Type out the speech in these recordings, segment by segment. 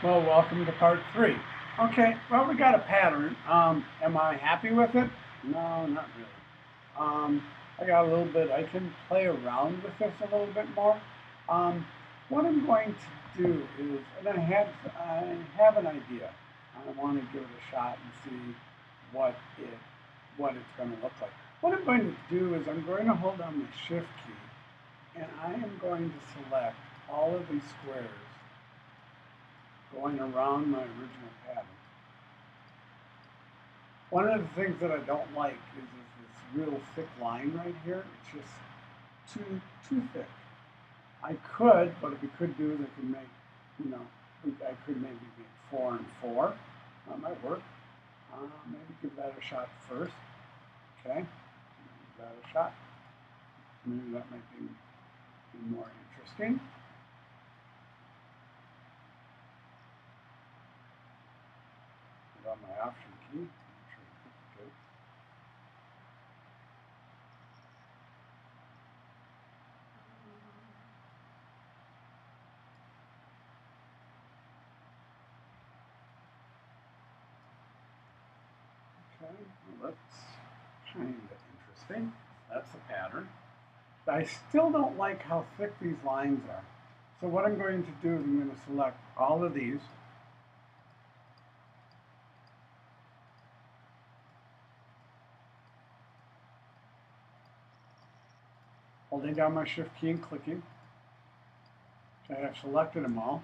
Well, welcome to part three. Okay, well, we got a pattern. Am I happy with it? No, not really. I got a little bit, I can play around with this a little bit more. Um, what I'm going to do is, and I have an idea. I want to give it a shot and see what it, what it's going to look like. What I'm going to do is I'm going to hold down the shift key and I am going to select all of these squares going around my original pattern. One of the things that I don't like is this real thick line right here. It's just too thick. I could, what we could do is I could make, you know, I could maybe make 4 and 4. That might work. Maybe give that a shot first. Okay, give that a shot. Maybe that might be more interesting. Put on my option key. Make sure it's good. Okay, well, that's kind of interesting. That's the pattern. I still don't like how thick these lines are. So what I'm going to do is I'm going to select all of these. Holding down my shift key and clicking. Okay, I've selected them all.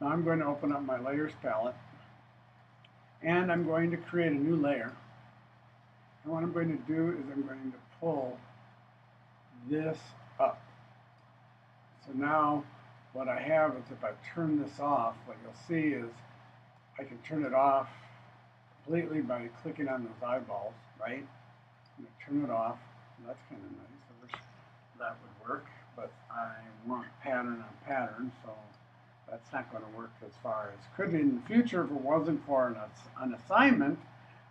Now I'm going to open up my layers palette and I'm going to create a new layer. And what I'm going to do is I'm going to pull this up. So now what I have is if I turn this off, what you'll see is I can turn it off completely by clicking on those eyeballs, right? I'm going to turn it off. That's kind of nice. I wish that would work, but I want pattern on pattern, so that's not going to work as far as could be in the future if it wasn't for an assignment.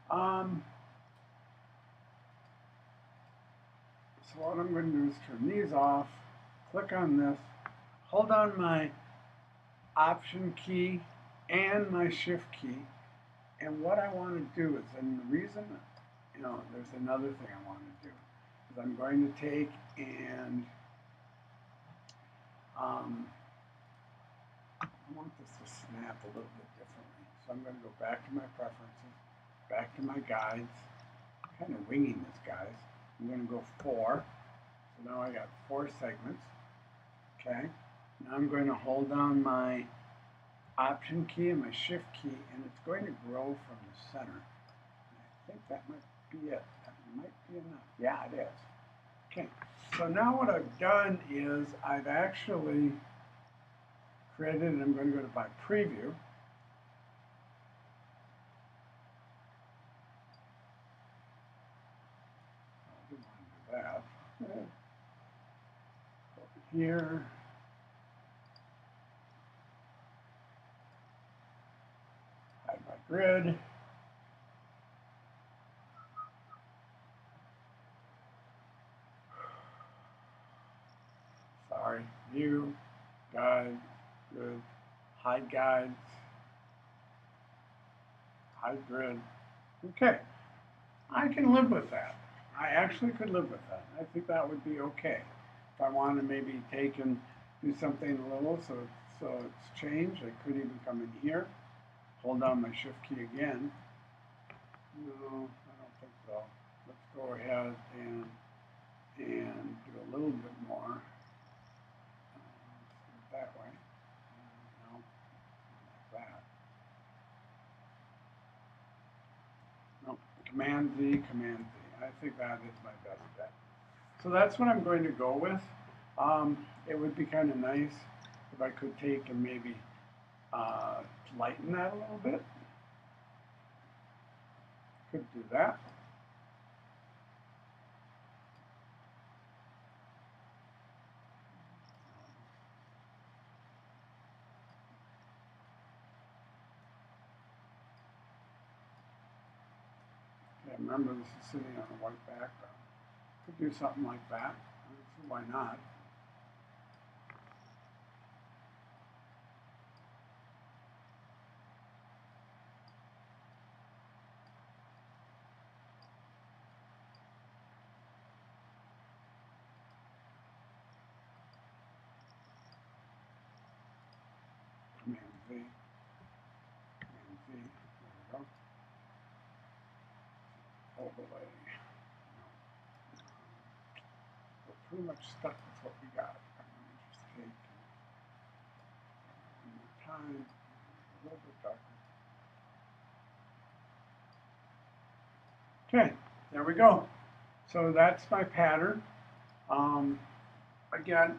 Um, so what I'm going to do is turn these off, click on this, hold down my option key and my shift key, and what I want to do is, and the reason, there's another thing I want to do, is I'm going to take and I want this to snap a little bit differently. So I'm going to go back to my preferences, back to my guides. I'm kind of winging this, guys. I'm going to go 4. So now I got 4 segments. Okay. Now I'm going to hold down my option key and my shift key, and it's going to grow from the center. And I think that might be it. That might be enough. Yeah, it is. Okay. So now what I've done is I've actually created, and I'm going to go to my preview. I didn't want to do that. Over here. Hide my grid. Sorry. View, guide, grid, hide guides, hide grid. Okay. I can live with that. I actually could live with that. I think that would be okay. If I want to maybe take and do something a little so it's changed, I could even come in here, hold down my shift key again. No, I don't think so. Let's go ahead and do a little bit more that way. No, like that. No, Command Z, Command Z. I think that is my best bet. So that's what I'm going to go with. It would be kind of nice if I could take and maybe lighten that a little bit. Could do that. Okay, remember this is sitting on a white background. Could do something like that. Why not? V, Command V, there we go. Overlay. We're pretty much stuck with what we got. I'm going to just take one more time, a little bit darker. Okay, there we go. So that's my pattern. Again,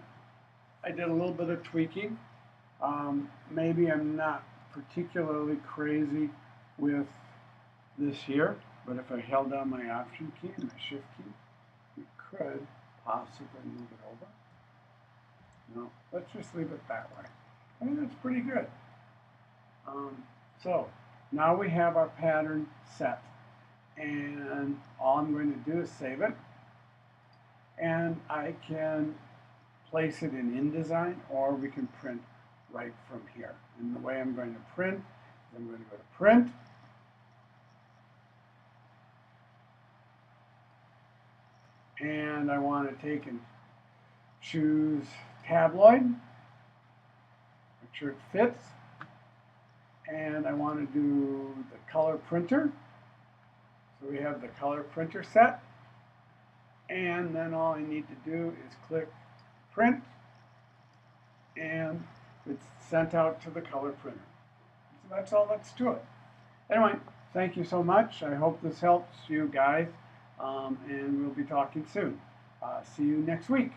I did a little bit of tweaking. Maybe I'm not particularly crazy with this here, but if I held down my Option key and my Shift key, we could possibly move it over. No, let's just leave it that way. I think that's pretty good. So now we have our pattern set, and all I'm going to do is save it, and I can place it in InDesign, or we can print right from here. And the way I'm going to print is I'm going to go to Print, and I want to take and choose Tabloid, make sure it fits, and I want to do the color printer. So we have the color printer set, and then all I need to do is click Print, and it's sent out to the color printer. So that's all that's to it. Anyway, thank you so much. I hope this helps you guys, and we'll be talking soon. See you next week.